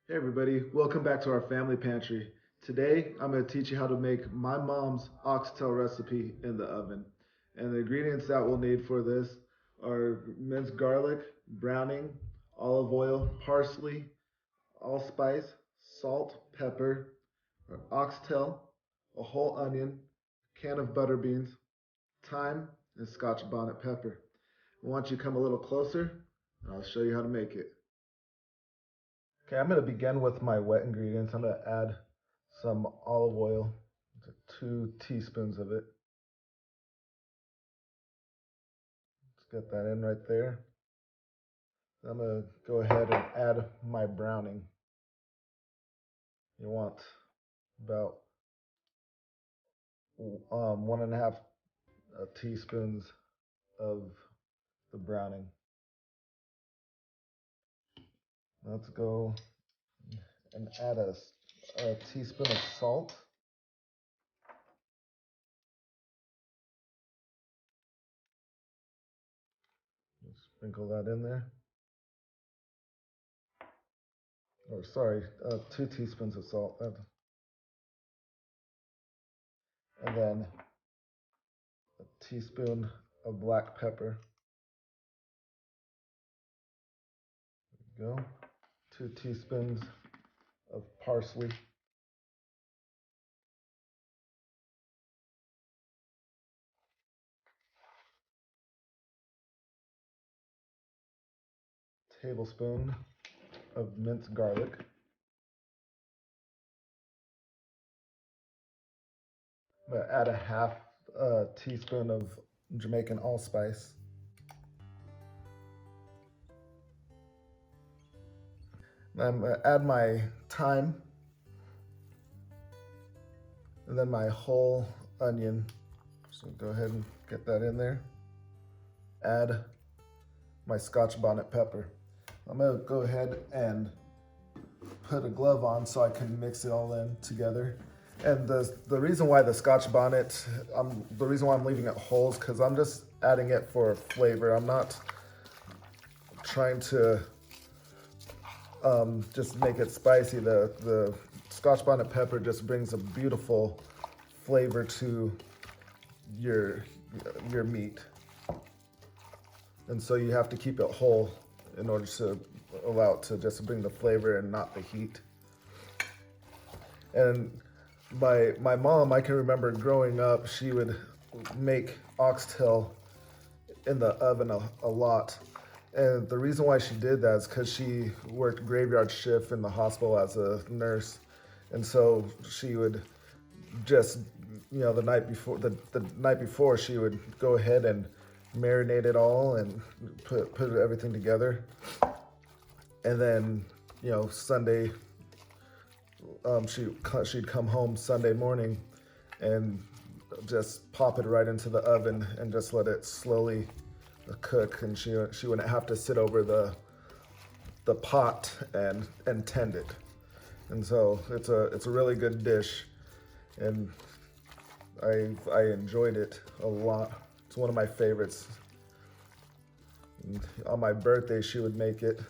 Hey everybody, welcome back to our family pantry. Today I'm going to teach you how to make my mom's oxtail recipe in the oven. And the ingredients that we'll need for this are minced garlic, browning, olive oil, parsley, allspice, salt, pepper, oxtail, a whole onion, a can of butter beans, thyme, and Scotch Bonnet Pepper. I want you to come a little closer and I'll show you how to make it. Okay, I'm going to begin with my wet ingredients. I'm going to add some olive oil, 2 teaspoons of it. Let's get that in right there. I'm going to go ahead and add my browning. You want about 1.5 teaspoons of the browning. Let's go and add a teaspoon of salt. Sprinkle that in there. Or sorry, 2 teaspoons of salt. And then a teaspoon of black pepper. There you go. 2 teaspoons of parsley. Tablespoon of minced garlic. I'm going to add a half teaspoon of Jamaican Allspice. I'm going to add my thyme and then my whole onion. So go ahead and get that in there. Add my Scotch Bonnet Pepper. I'm going to go ahead and put a glove on so I can mix it all in together. And the reason why the Scotch Bonnet, the reason why I'm leaving it whole is because I'm just adding it for flavor. I'm not trying to just make it spicy. The Scotch Bonnet Pepper just brings a beautiful flavor to your meat. And so you have to keep it whole in order to allow it to just bring the flavor and not the heat. And my mom, I can remember growing up, she would make oxtail in the oven a lot. And the reason why she did that is because she worked graveyard shift in the hospital as a nurse. And so she would just, the night before she would go ahead and marinate it all and put everything together. And then, Sunday, she'd come home Sunday morning and just pop it right into the oven and just let it slowly cook, and she wouldn't have to sit over the pot and tend it. And so it's a really good dish, and I enjoyed it a lot. It's one of my favorites. And on my birthday, she would make it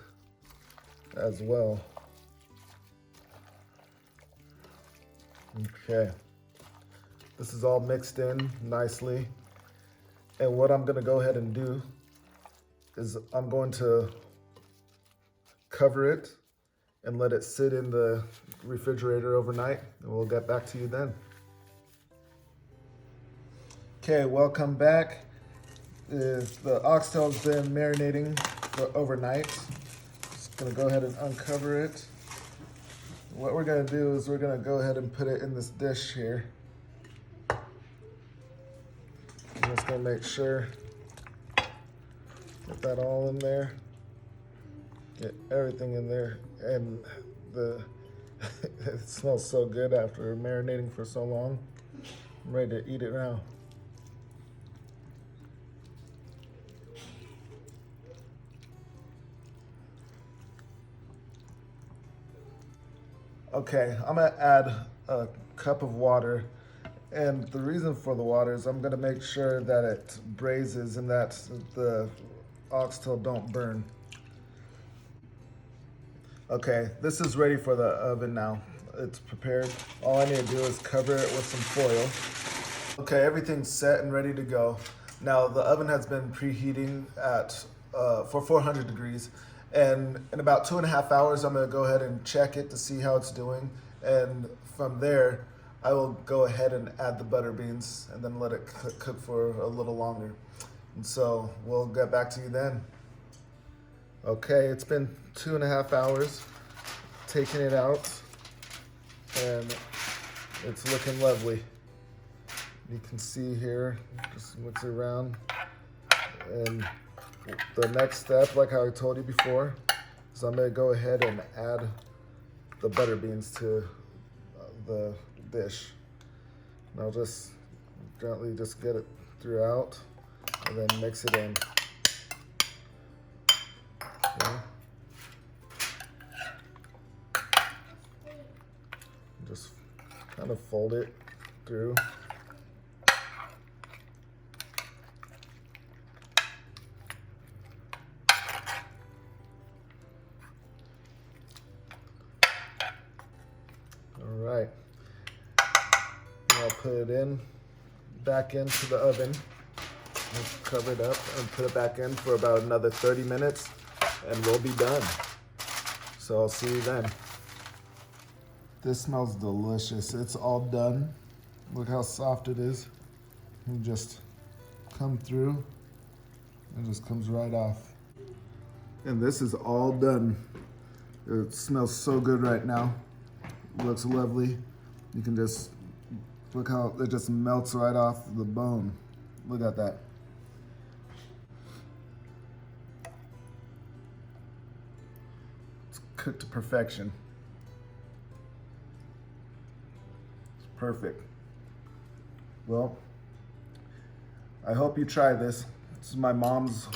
as well. Okay, this is all mixed in nicely. And what I'm gonna go ahead and do is I'm going to cover it and let it sit in the refrigerator overnight, and we'll get back to you then. Okay, welcome back. The oxtail's been marinating for overnight. Just gonna go ahead and uncover it. What we're gonna do is we're gonna go ahead and put it in this dish here. I'm just gonna make sure, get that all in there. Get everything in there, and it smells so good after marinating for so long. I'm ready to eat it now. Okay, I'm gonna add a cup of water, and the reason for the water is I'm gonna make sure that it braises and that the oxtail don't burn. Okay, this is ready for the oven now. It's prepared. All I need to do is cover it with some foil. Okay, everything's set and ready to go. Now the oven has been preheating at for 400 degrees, and in about 2.5 hours I'm gonna go ahead and check it to see how it's doing, and from there I will go ahead and add the butter beans and then let it cook for a little longer. And so we'll get back to you then. Okay, it's been 2.5 hours, taking it out, and it's looking lovely. You can see here, just mix it around. And the next step, like how I told you before, is I'm gonna go ahead and add the butter beans to the dish. And I'll just gently just get it throughout and then mix it in. Okay. Just kind of fold it through. All right. I'll put it back into the oven. Just cover it up and put it back in for about another 30 minutes and we'll be done. So I'll see you then. This smells delicious. It's all done. Look how soft it is. You just come through and just comes right off. And this is all done. It smells so good right now. Looks lovely. You can just look how it just melts right off the bone. Look at that. It's cooked to perfection. It's perfect. Well, I hope you try this. This is my mom's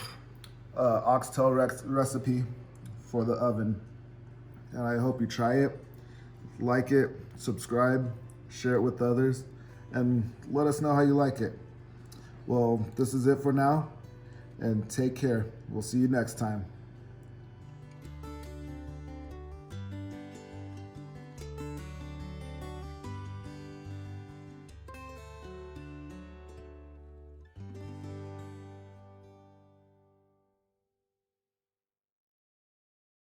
oxtail recipe for the oven. And I hope you try it, like it, subscribe, share it with others, and let us know how you like it. Well, this is it for now, and take care. We'll see you next time.